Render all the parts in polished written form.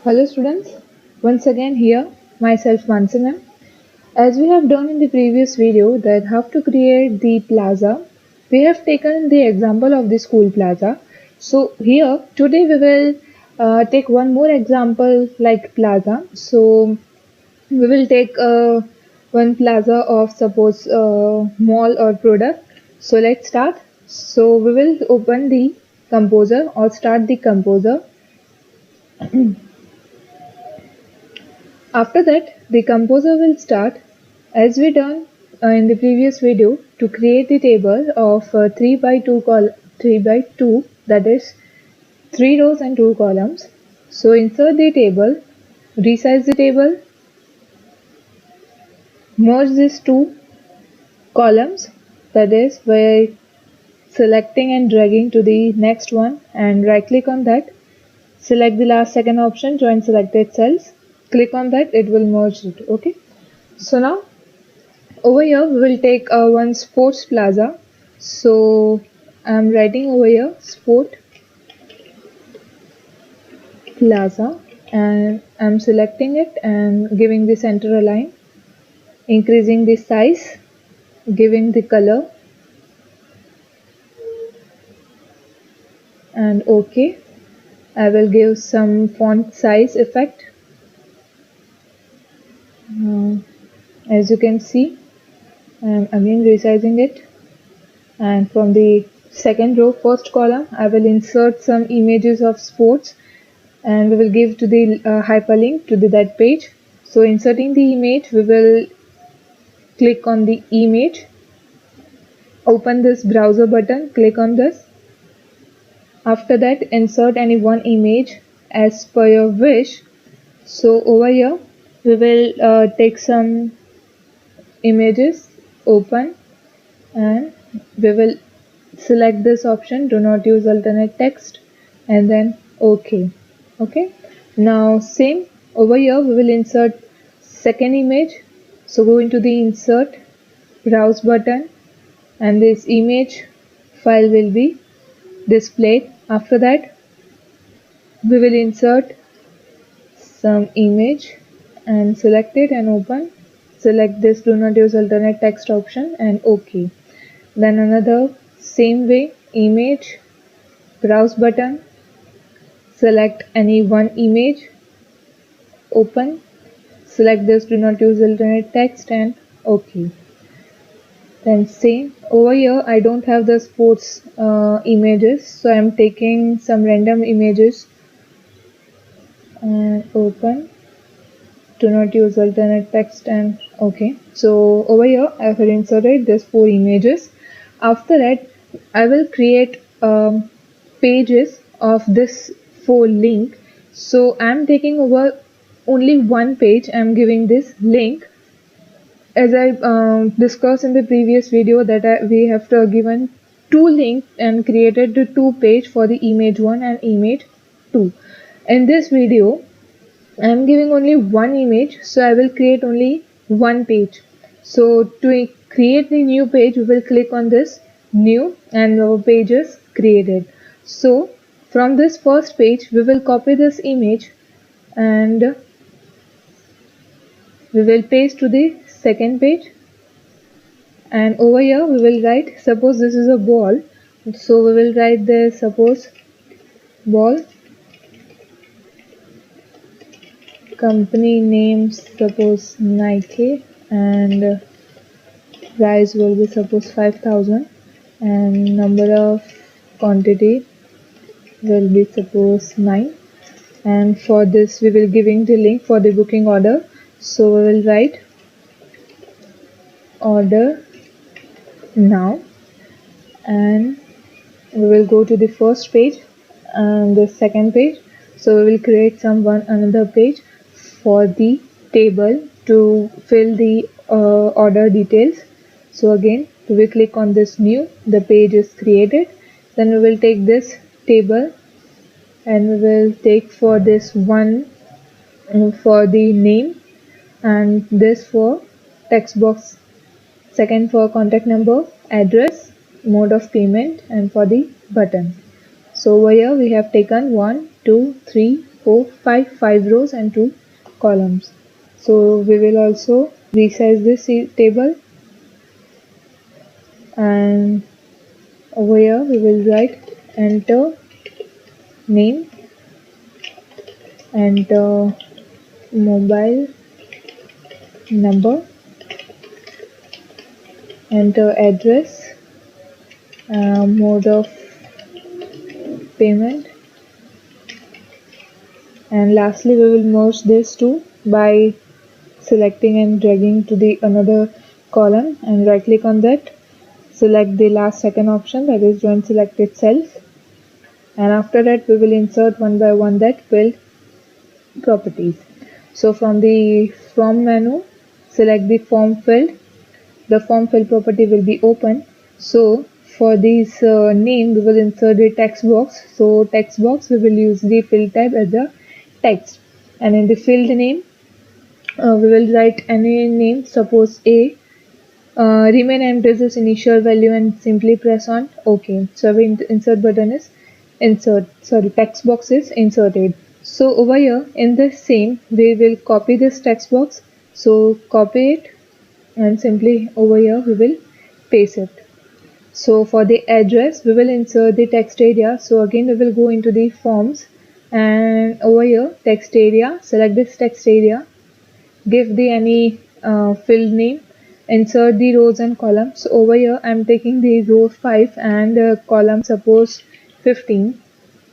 Hello students, once again here, myself Mansanam. As we have done in the previous video that how to create the plaza, we have taken the example of the school plaza. So here, today we will take one more example like plaza. So we will take one plaza of suppose mall or product. So let's start. So we will open the composer or start the composer. After that, the composer will start, as we done in the previous video, to create the table of 3 by 2 3 by 2, that is 3 rows and 2 columns. So insert the table, resize the table, merge these two columns, that is by selecting and dragging to the next one and right click on that. Select the last second option, join selected cells. Click on that, it will merge it. Okay. So now over here we will take one sports plaza. So I'm writing over here sport plaza and I'm selecting it and giving the center align, increasing the size, giving the color and OK. I will give some font size effect. As you can see, I'm again resizing it, and from the second row first column I will insert some images of sports and we will give to the hyperlink to that page. So inserting the image, we will click on the image, open this browser button, click on this. After that, insert any one image as per your wish. So over here we will take some images, open, and we will select this option, do not use alternate text, and then OK. Now same over here we will insert second image. So go into the insert, browse button, and this image file will be displayed. After that we will insert some image and select it and open. Select this do not use alternate text option and OK. Then another same way, image, browse button, select any one image, open, select this do not use alternate text and OK. Then same over here, I don't have the sports images, so I'm taking some random images and open, do not use alternate text and OK. So over here I have inserted these 4 images. After that I will create pages of this 4 link. So I'm taking over only one page, I'm giving this link. As I discussed in the previous video that we have given 2 links and created the 2 page for the image 1 and image 2. In this video I am giving only one image, so I will create only one page. So to create the new page, we will click on this new and our page is created. So from this first page, we will copy this image and we will paste to the second page. And over here we will write, suppose this is a ball. So we will write there, suppose ball, company name suppose Nike, and price will be suppose 5,000 and number of quantity will be suppose 9, and for this we will giving the link for the booking order. So we will write order now and we will go to the first page and the second page. So we will create another page for the table to fill the order details. So again we will click on this new, the page is created. Then we will take this table and we will take for this one for the name and this for text box, second for contact number, address, mode of payment, and for the button. So over here we have taken 1, 2, 3, 4, 5 rows and 2 columns. So we will also resize this table, and over here we will write enter name, enter mobile number, enter address, mode of payment, and lastly we will merge this two by selecting and dragging to the another column, and right click on that, select the last second option, that is join selected cells, and after that we will insert one by one that field properties. So from the from menu, select the form field. The form field property will be open. So for this name we will insert the text box. So text box we will use the field type as a text, and in the field name we will write any name, suppose A. Remain empty as its initial value and simply press on OK. So our insert button is text box is inserted. So over here in the same we will copy this text box. So copy it and simply over here we will paste it. So for the address we will insert the text area. So again we will go into the forms, and over here text area, select this text area, give the any field name, insert the rows and columns. So over here I am taking the row 5 and column suppose 15,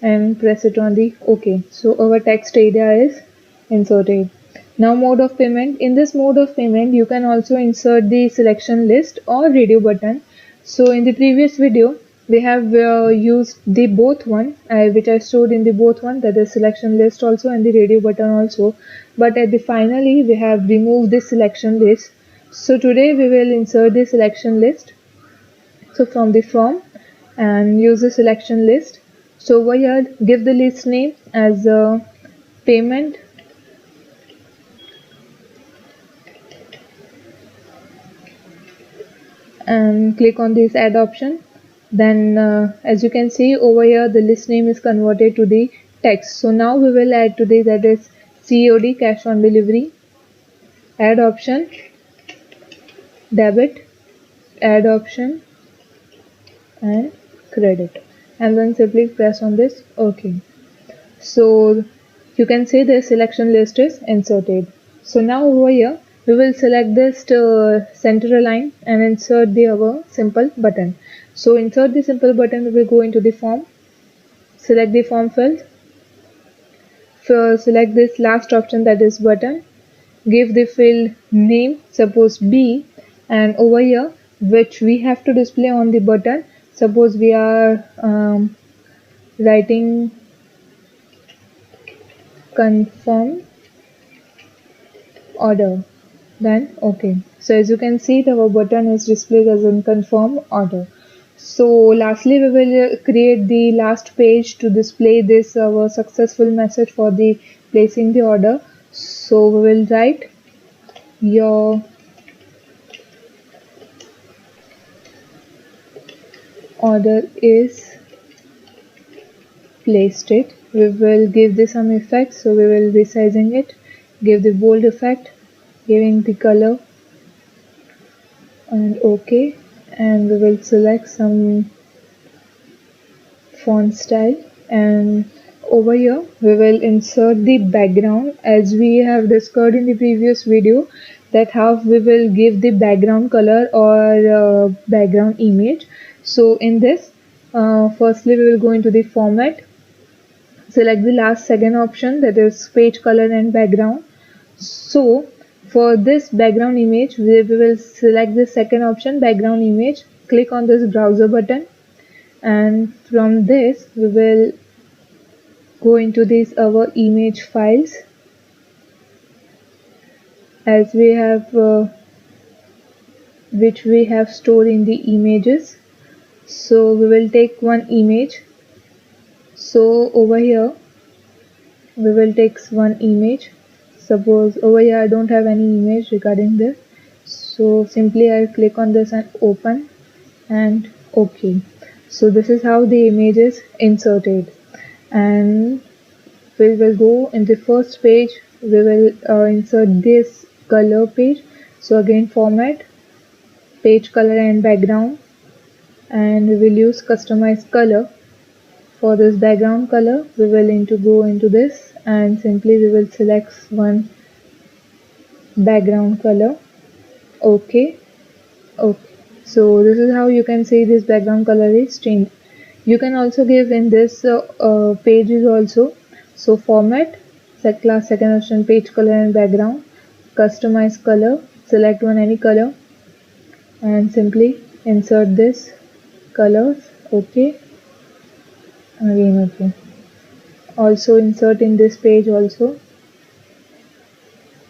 and press it on the OK. So our text area is inserted. Now mode of payment. In this mode of payment you can also insert the selection list or radio button. So in the previous video we have used the both one which I showed in the both one, that is selection list also and the radio button also, but at the finally we have removed the selection list. So today we will insert the selection list. So from the form and use the selection list. So over here give the list name as payment, and click on this add option. Then as you can see over here the list name is converted to the text. So now we will add to the, that is COD, cash on delivery, add option, debit, add option, and credit, and then simply press on this OK. So you can see the selection list is inserted. So now over here we will select this center align and insert the our simple button. So insert the simple button, we will go into the form, select the form field, select this last option, that is button, give the field name suppose B, and over here which we have to display on the button, suppose we are writing confirm order, then OK. So as you can see our button is displayed as in confirm order. So lastly we will create the last page to display this our successful message for the placing the order. So we will write your order is placed. It we will give this some effect, so we will resizing it, give the bold effect, giving the color, and OK, and we will select some font style, and over here we will insert the background as we have discussed in the previous video, that how we will give the background color or background image. So in this firstly we will go into the format, select the last second option, that is page color and background. So for this background image we will select the second option, background image, click on this browser button, and from this we will go into these our image files as we have which we have stored in the images. So we will take one image. So over here we will take one image. Suppose over here I don't have any image regarding this, so simply I click on this and open and OK. So this is how the image is inserted. And we will go in the first page, we will insert this color page. So again, format, page color and background, and we will use customize color. For this background color, we will go into this and simply we will select one background color. Okay. Okay. So this is how you can see this background color is changed. You can also give in this pages also. So format, set class, second option, page color and background, customize color, select one any color and simply insert this colors. Okay. Again, okay. Also insert in this page also,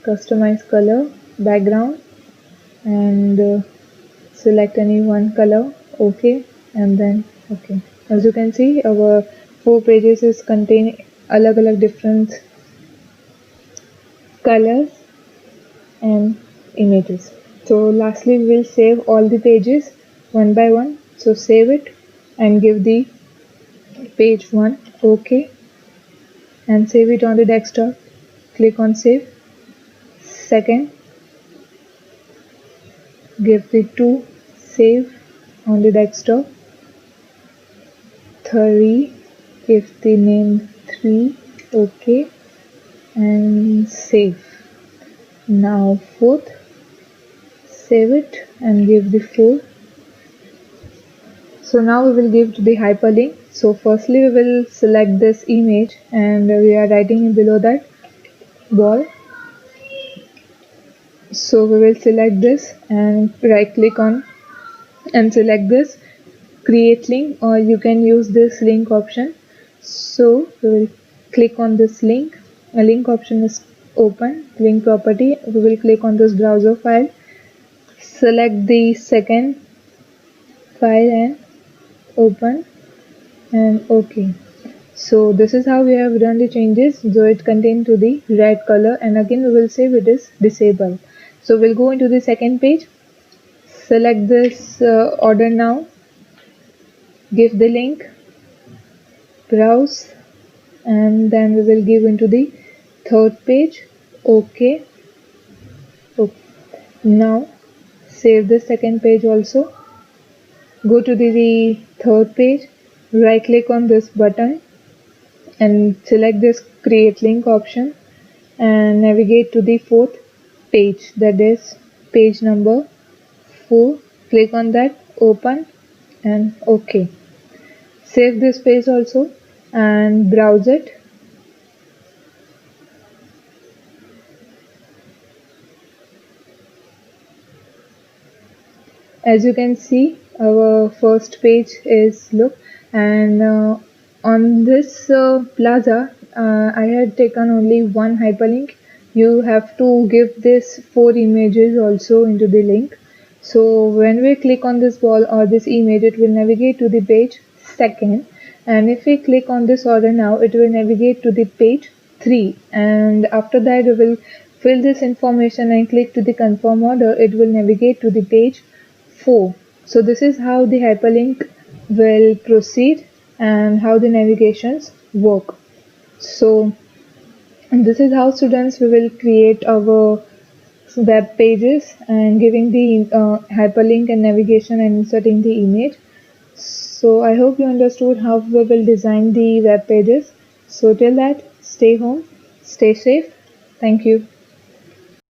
customize color, background, and select any one color. Okay, and then okay. As you can see, our 4 pages is contain alag different colors and images. So lastly, we will save all the pages one by one. So save it and give the page 1. Okay, and save it on the desktop. Click on save. Second, give the 2, save on the desktop. 3, give the name 3. Okay, and save. Now fourth, save it and give the 4. So now we will give to the hyperlink. So firstly we will select this image and we are writing below that ball. So we will select this and right click on and select this create link, or you can use this link option. So we will click on this link. A link option is open, link property. We will click on this browser file, select the second file and open and okay. So this is how we have done the changes. So it contained to the red color, and again we will save it is disabled. So we'll go into the second page, select this order now, give the link, browse, and then we will give into the third page. Okay. Okay. Now save the second page also. Go to the third page, right click on this button and select this create link option and navigate to the fourth page, that is page number 4. Click on that, open and okay. Save this page also and browse it. As you can see, our first page is look, and on this plaza I had taken only one hyperlink. You have to give this 4 images also into the link. So when we click on this ball or this image, it will navigate to the page 2nd, and if we click on this order now, it will navigate to the page 3, and after that we will fill this information and click to the confirm order. It will navigate to the page 4. So this is how the hyperlink will proceed and how the navigations work. So this is how students we will create our web pages and giving the hyperlink and navigation and inserting the image. So I hope you understood how we will design the web pages. So till that, stay home, stay safe. Thank you.